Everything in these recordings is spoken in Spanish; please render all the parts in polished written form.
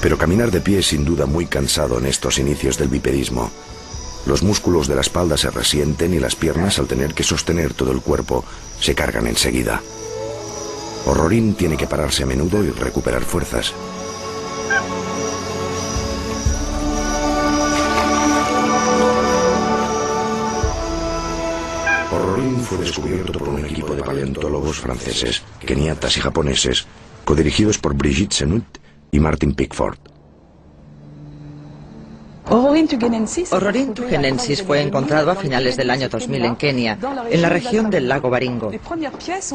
Pero caminar de pie es sin duda muy cansado en estos inicios del bipedismo. Los músculos de la espalda se resienten y las piernas, al tener que sostener todo el cuerpo, se cargan enseguida. Orrorin tiene que pararse a menudo y recuperar fuerzas. Orrorin fue descubierto por un equipo de paleontólogos franceses, keniatas y japoneses, codirigidos por Brigitte Senaud y Martin Pickford. Orrorin tugenensis fue encontrado a finales del año 2000 en Kenia, en la región del lago Baringo.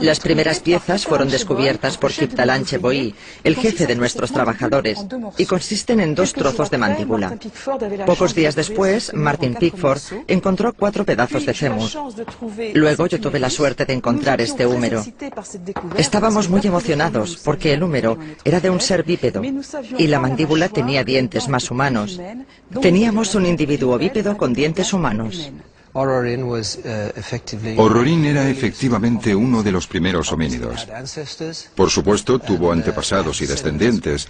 Las primeras piezas fueron descubiertas por Kiptalan Cheboy, el jefe de nuestros trabajadores, y consisten en 2 trozos de mandíbula. Pocos días después, Martin Pickford encontró 4 pedazos de fémur. Luego yo tuve la suerte de encontrar este húmero. Estábamos muy emocionados porque el húmero era de un ser bípedo y la mandíbula tenía dientes más humanos. Teníamos un individuo bípedo con dientes humanos. Orrorin era efectivamente uno de los primeros homínidos. Por supuesto, tuvo antepasados y descendientes,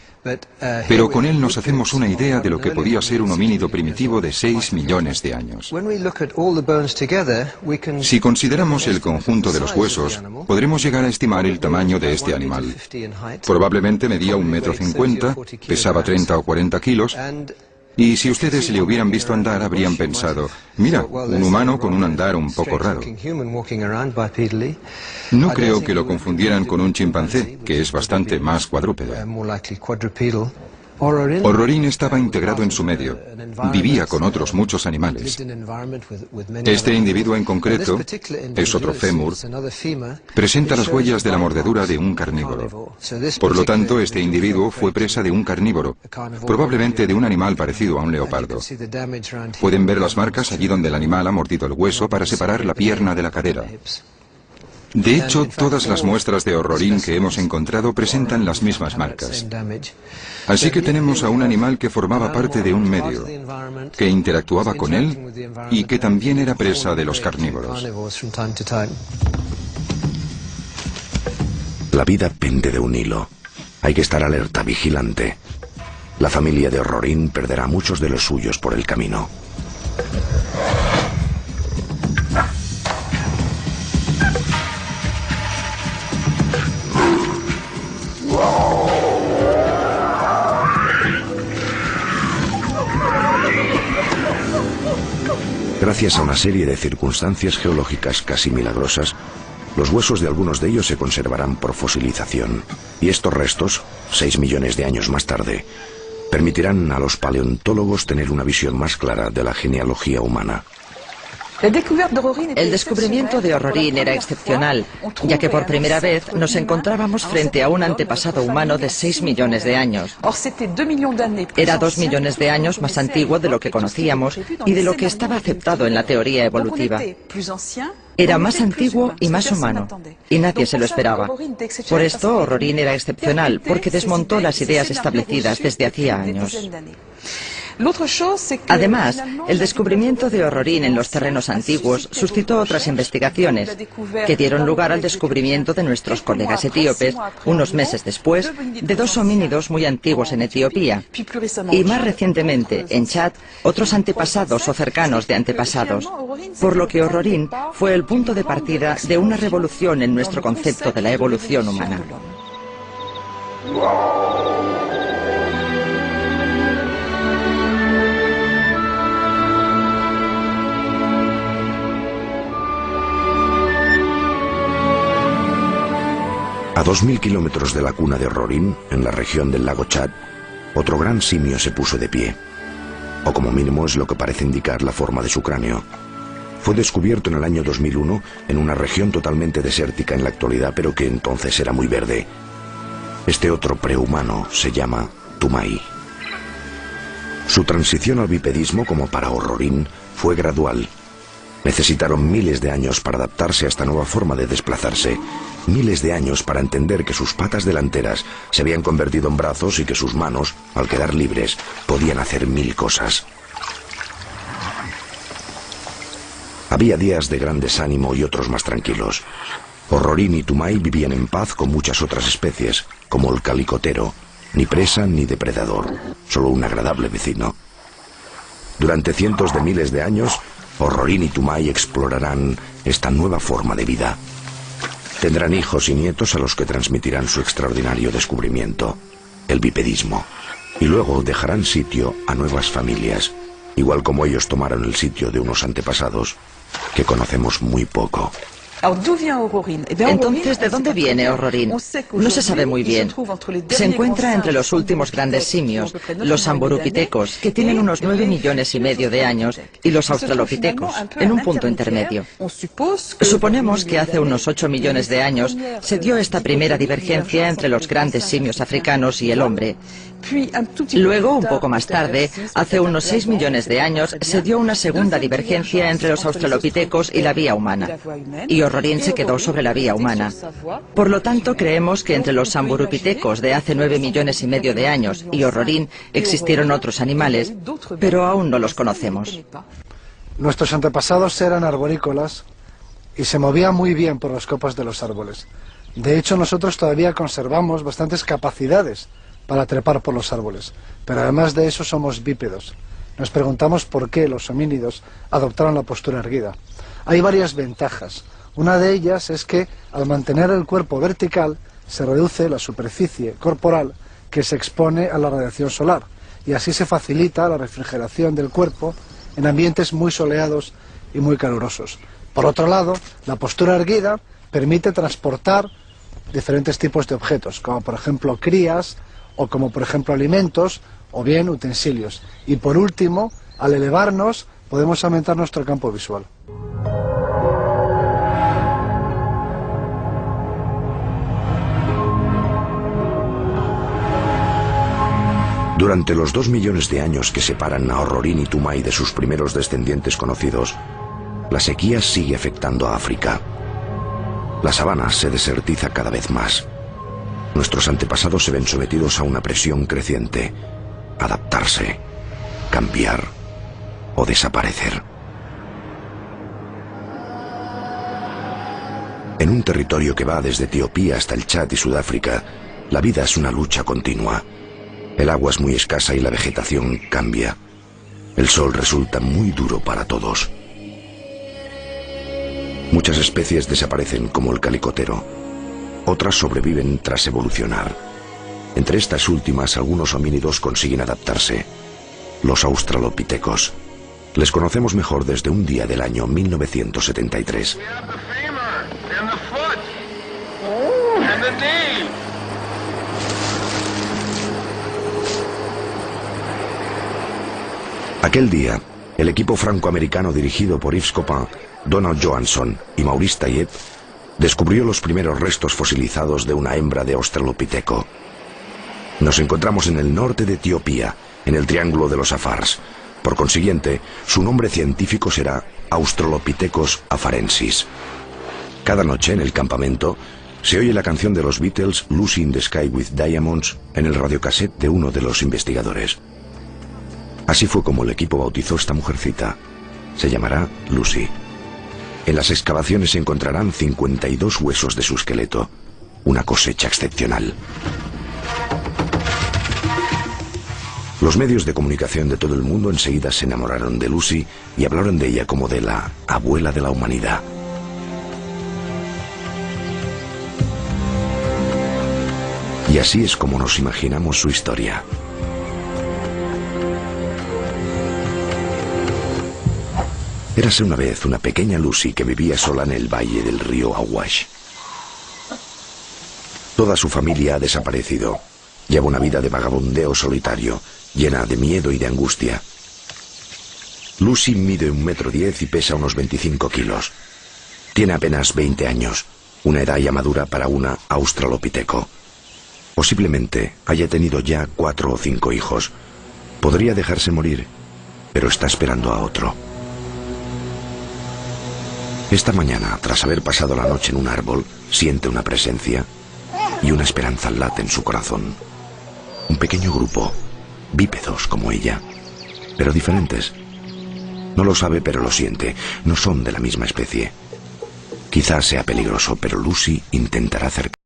pero con él nos hacemos una idea de lo que podía ser un homínido primitivo de 6 millones de años. Si consideramos el conjunto de los huesos, podremos llegar a estimar el tamaño de este animal. Probablemente medía 1,50 m, pesaba 30 o 40 kilos, y si ustedes le hubieran visto andar, habrían pensado, mira, un humano con un andar un poco raro. No creo que lo confundieran con un chimpancé, que es bastante más cuadrúpedo. Orrorin estaba integrado en su medio. Vivía con otros muchos animales. Este individuo en concreto, es otro fémur, presenta las huellas de la mordedura de un carnívoro. Por lo tanto, este individuo fue presa de un carnívoro, probablemente de un animal parecido a un leopardo. Pueden ver las marcas allí donde el animal ha mordido el hueso para separar la pierna de la cadera. De hecho, todas las muestras de Orrorin que hemos encontrado presentan las mismas marcas. Así que tenemos a un animal que formaba parte de un medio, que interactuaba con él y que también era presa de los carnívoros. La vida pende de un hilo. Hay que estar alerta, vigilante. La familia de Orrorin perderá muchos de los suyos por el camino. Gracias a una serie de circunstancias geológicas casi milagrosas, los huesos de algunos de ellos se conservarán por fosilización, y estos restos, 6 millones de años más tarde, permitirán a los paleontólogos tener una visión más clara de la genealogía humana. El descubrimiento de Orrorin era excepcional, ya que por primera vez nos encontrábamos frente a un antepasado humano de 6 millones de años. Era 2 millones de años más antiguo de lo que conocíamos y de lo que estaba aceptado en la teoría evolutiva. Era más antiguo y más humano, y nadie se lo esperaba. Por esto, Orrorin era excepcional, porque desmontó las ideas establecidas desde hacía años. Además, el descubrimiento de Orrorin en los terrenos antiguos suscitó otras investigaciones que dieron lugar al descubrimiento de nuestros colegas etíopes, unos meses después, de 2 homínidos muy antiguos en Etiopía y más recientemente, en Chad, otros antepasados o cercanos de antepasados, por lo que Orrorin fue el punto de partida de una revolución en nuestro concepto de la evolución humana. A 2000 kilómetros de la cuna de Orrorin, en la región del lago Chad, otro gran simio se puso de pie. O como mínimo es lo que parece indicar la forma de su cráneo. Fue descubierto en el año 2001 en una región totalmente desértica en la actualidad, pero que entonces era muy verde. Este otro prehumano se llama Tumai. Su transición al bipedismo, como para Orrorin, fue gradual. Necesitaron miles de años para adaptarse a esta nueva forma de desplazarse, miles de años para entender que sus patas delanteras se habían convertido en brazos y que sus manos, al quedar libres, podían hacer 1000 cosas. Había días de gran desánimo y otros más tranquilos. Orrorin y Tumai vivían en paz con muchas otras especies, como el calicotero, Ni presa ni depredador, solo un agradable vecino. Durante cientos de miles de años, Orrorin y Tumai explorarán esta nueva forma de vida. Tendrán hijos y nietos a los que transmitirán su extraordinario descubrimiento, el bipedismo. Y luego dejarán sitio a nuevas familias, igual como ellos tomaron el sitio de unos antepasados que conocemos muy poco. Entonces, ¿de dónde viene Orrorin? No se sabe muy bien. Se encuentra entre los últimos grandes simios, los samburupithecos, que tienen unos 9,5 millones de años, y los australopithecos, en un punto intermedio. Suponemos que hace unos 8 millones de años se dio esta primera divergencia entre los grandes simios africanos y el hombre. Luego, un poco más tarde, hace unos 6 millones de años, se dio una segunda divergencia entre los australopithecos y la vía humana. Y Orrorin se quedó sobre la vía humana. Por lo tanto, creemos que entre los samburupithecos de hace 9,5 millones de años y Orrorin existieron otros animales, pero aún no los conocemos. Nuestros antepasados eran arborícolas y se movían muy bien por los copos de los árboles. De hecho, nosotros todavía conservamos bastantes capacidades para trepar por los árboles, pero además de eso somos bípedos. Nos preguntamos por qué los homínidos adoptaron la postura erguida. Hay varias ventajas. Una de ellas es que al mantener el cuerpo vertical se reduce la superficie corporal que se expone a la radiación solar y así se facilita la refrigeración del cuerpo en ambientes muy soleados y muy calurosos. Por otro lado, la postura erguida permite transportar diferentes tipos de objetos, como por ejemplo crías, o como por ejemplo alimentos, o bien utensilios. Y por último, al elevarnos, podemos aumentar nuestro campo visual. Durante los 2 millones de años que separan a Orrorin y Tumai de sus primeros descendientes conocidos, la sequía sigue afectando a África. La sabana se desertiza cada vez más. Nuestros antepasados se ven sometidos a una presión creciente: adaptarse, cambiar o desaparecer. En un territorio que va desde Etiopía hasta el Chad y Sudáfrica, la vida es una lucha continua. El agua es muy escasa y la vegetación cambia. El sol resulta muy duro para todos. Muchas especies desaparecen, como el calicotero. Otras sobreviven tras evolucionar. Entre estas últimas, algunos homínidos consiguen adaptarse. Los australopithecos. Les conocemos mejor desde un día del año 1973. Aquel día, el equipo franco-americano dirigido por Yves Copin, Donald Johansson y Maurice Tayeb descubrió los primeros restos fosilizados de una hembra de australopiteco. Nos encontramos en el norte de Etiopía, en el Triángulo de los Afars. Por consiguiente, su nombre científico será Australopithecus afarensis. Cada noche en el campamento se oye la canción de los Beatles, Lucy in the Sky with Diamonds, en el radiocassette de uno de los investigadores. Así fue como el equipo bautizó esta mujercita. Se llamará Lucy. En las excavaciones se encontrarán 52 huesos de su esqueleto, una cosecha excepcional. Los medios de comunicación de todo el mundo enseguida se enamoraron de Lucy y hablaron de ella como de la abuela de la humanidad. Y así es como nos imaginamos su historia. Érase una vez una pequeña Lucy que vivía sola en el valle del río Awash. Toda su familia ha desaparecido. Lleva una vida de vagabundeo solitario, llena de miedo y de angustia. Lucy mide 1,10 m y pesa unos 25 kilos. Tiene apenas 20 años, una edad ya madura para una australopiteco. Posiblemente haya tenido ya 4 o 5 hijos. Podría dejarse morir, pero está esperando a otro. Esta mañana, tras haber pasado la noche en un árbol, siente una presencia y una esperanza late en su corazón. Un pequeño grupo, bípedos como ella, pero diferentes. No lo sabe, pero lo siente. No son de la misma especie. Quizás sea peligroso, pero Lucy intentará acercarse.